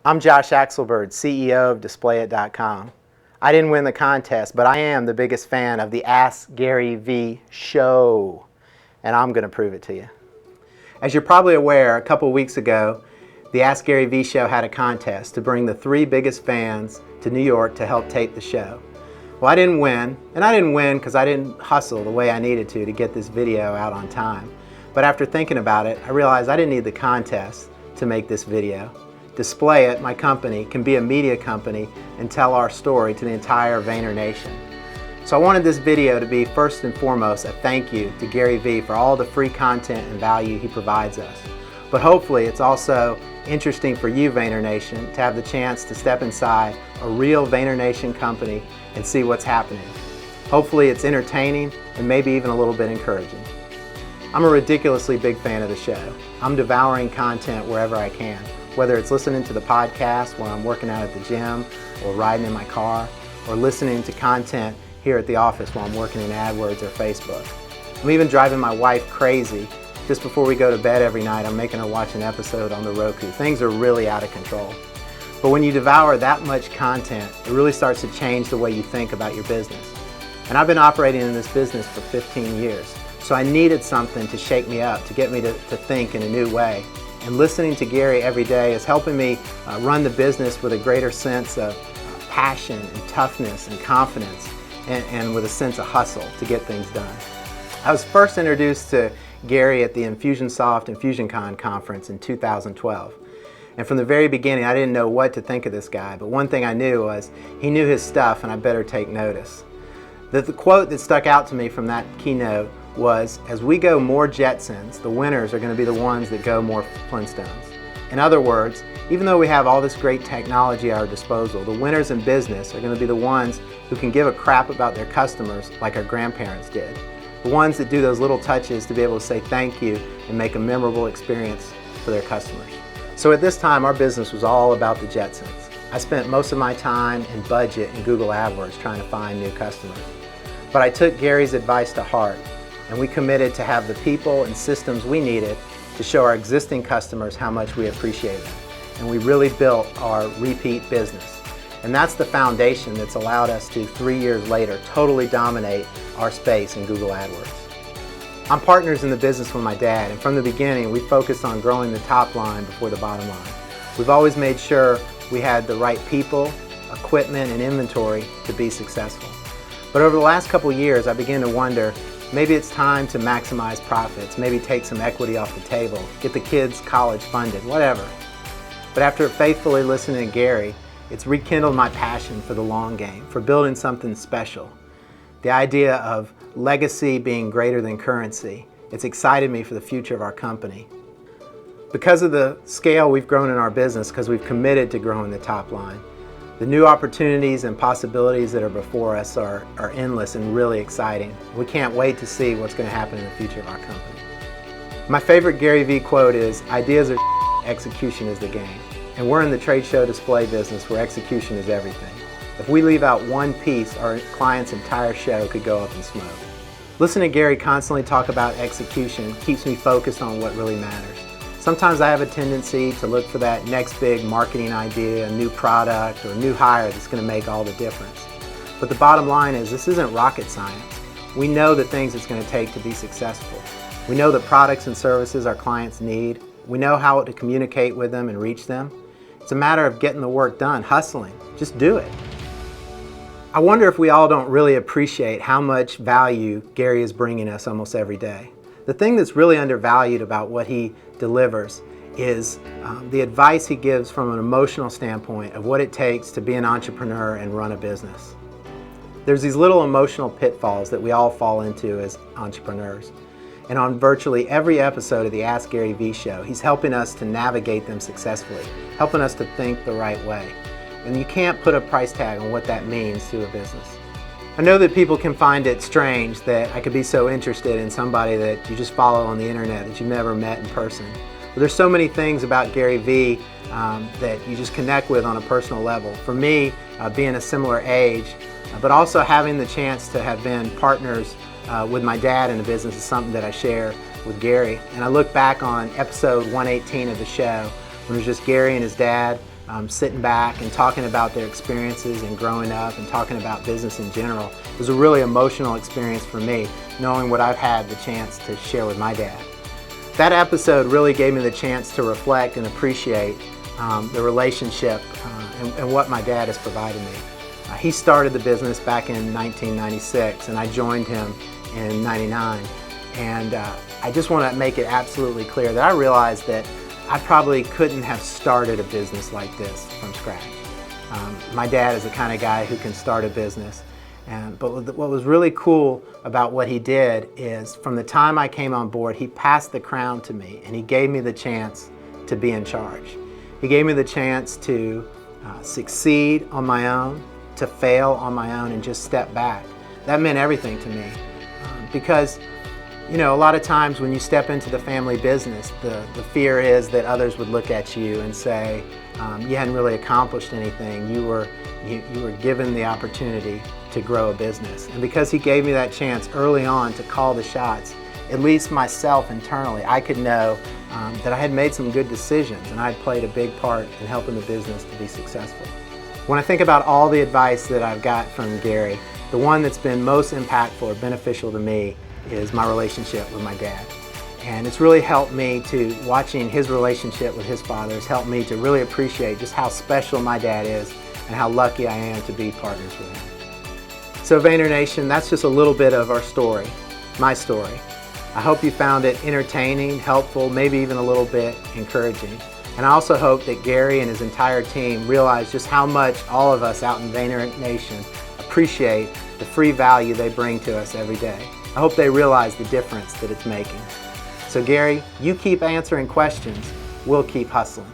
I'm Josh Axelberg, CEO of DisplayIt.com. I didn't win the contest, but I am the biggest fan of the Ask Gary V show, and I'm going to prove it to you. As you're probably aware, a couple weeks ago, the Ask Gary V show had a contest to bring the 3 biggest fans to New York to help tape the show. Well, I didn't win, and I didn't win because I didn't hustle the way I needed to get this video out on time. But after thinking about it, I realized I didn't need the contest to make this video. DisplayIt, my company, can be a media company and tell our story to the entire Vayner Nation. So I wanted this video to be first and foremost a thank you to Gary V for all the free content and value he provides us. But hopefully it's also interesting for you, Vayner Nation, to have the chance to step inside a real Vayner Nation company and see what's happening. Hopefully it's entertaining and maybe even a little bit encouraging. I'm a ridiculously big fan of the show. I'm devouring content wherever I can, whether it's listening to the podcast while I'm working out at the gym or riding in my car, or listening to content here at the office while I'm working in AdWords or Facebook. I'm even driving my wife crazy. Just before we go to bed every night, I'm making her watch an episode on the Roku. Things are really out of control. But when you devour that much content, it really starts to change the way you think about your business. And I've been operating in this business for 15 years, so I needed something to shake me up, to get me to think in a new way. And listening to Gary every day is helping me run the business with a greater sense of passion and toughness and confidence, and with a sense of hustle to get things done. I was first introduced to Gary at the Infusionsoft InfusionCon conference in 2012. And from the very beginning, I didn't know what to think of this guy, but one thing I knew was he knew his stuff and I better take notice. The quote that stuck out to me from that keynote was, as we go more Jetsons, the winners are going to be the ones that go more Flintstones. In other words, even though we have all this great technology at our disposal, the winners in business are going to be the ones who can give a crap about their customers like our grandparents did. The ones that do those little touches to be able to say thank you and make a memorable experience for their customers. So at this time, our business was all about the Jetsons. I spent most of my time and budget in Google AdWords trying to find new customers. But I took Gary's advice to heart, and we committed to have the people and systems we needed to show our existing customers how much we appreciate them. And we really built our repeat business. And that's the foundation that's allowed us to, 3 years later, totally dominate our space in Google AdWords. I'm partners in the business with my dad, and from the beginning we focused on growing the top line before the bottom line. We've always made sure we had the right people, equipment, and inventory to be successful. But over the last couple years, I began to wonder, maybe it's time to maximize profits, maybe take some equity off the table, get the kids college funded, whatever. But after faithfully listening to Gary, it's rekindled my passion for the long game, for building something special. The idea of legacy being greater than currency, it's excited me for the future of our company. Because of the scale we've grown in our business, because we've committed to growing the top line, the new opportunities and possibilities that are before us are endless and really exciting. We can't wait to see what's going to happen in the future of our company. My favorite Gary V quote is, ideas are execution is the game. And we're in the trade show display business where execution is everything. If we leave out one piece, our client's entire show could go up in smoke. Listening to Gary constantly talk about execution keeps me focused on what really matters. Sometimes I have a tendency to look for that next big marketing idea, a new product, or a new hire that's going to make all the difference. But the bottom line is, this isn't rocket science. We know the things it's going to take to be successful. We know the products and services our clients need. We know how to communicate with them and reach them. It's a matter of getting the work done, hustling. Just do it. I wonder if we all don't really appreciate how much value Gary is bringing us almost every day. The thing that's really undervalued about what he delivers is the advice he gives from an emotional standpoint of what it takes to be an entrepreneur and run a business. There's these little emotional pitfalls that we all fall into as entrepreneurs. And on virtually every episode of the Ask Gary V show, he's helping us to navigate them successfully, helping us to think the right way. And you can't put a price tag on what that means to a business. I know that people can find it strange that I could be so interested in somebody that you just follow on the internet that you've never met in person. But there's so many things about Gary V that you just connect with on a personal level. For me, being a similar age, but also having the chance to have been partners with my dad in the business is something that I share with Gary. And I look back on episode 118 of the show when it was just Gary and his dad sitting back and talking about their experiences and growing up and talking about business in general. It was a really emotional experience for me, knowing what I've had the chance to share with my dad. That episode really gave me the chance to reflect and appreciate the relationship and what my dad has provided me. He started the business back in 1996 and I joined him in 99. And I just want to make it absolutely clear that I realized that I probably couldn't have started a business like this from scratch. My dad is the kind of guy who can start a business. But what was really cool about what he did is from the time I came on board, he passed the crown to me and he gave me the chance to be in charge. He gave me the chance to succeed on my own, to fail on my own and just step back. That meant everything to me because you know, a lot of times when you step into the family business, the fear is that others would look at you and say, you hadn't really accomplished anything. You were given the opportunity to grow a business. And because he gave me that chance early on to call the shots, at least myself internally, I could know that I had made some good decisions and I'd played a big part in helping the business to be successful. When I think about all the advice that I've got from Gary, the one that's been most impactful or beneficial to me is my relationship with my dad. And it's really helped me to, watching his relationship with his father, has helped me to really appreciate just how special my dad is and how lucky I am to be partners with him. So Vayner Nation, that's just a little bit of our story, my story. I hope you found it entertaining, helpful, maybe even a little bit encouraging. And I also hope that Gary and his entire team realize just how much all of us out in Vayner Nation appreciate the free value they bring to us every day. I hope they realize the difference that it's making. So Gary, you keep answering questions, we'll keep hustling.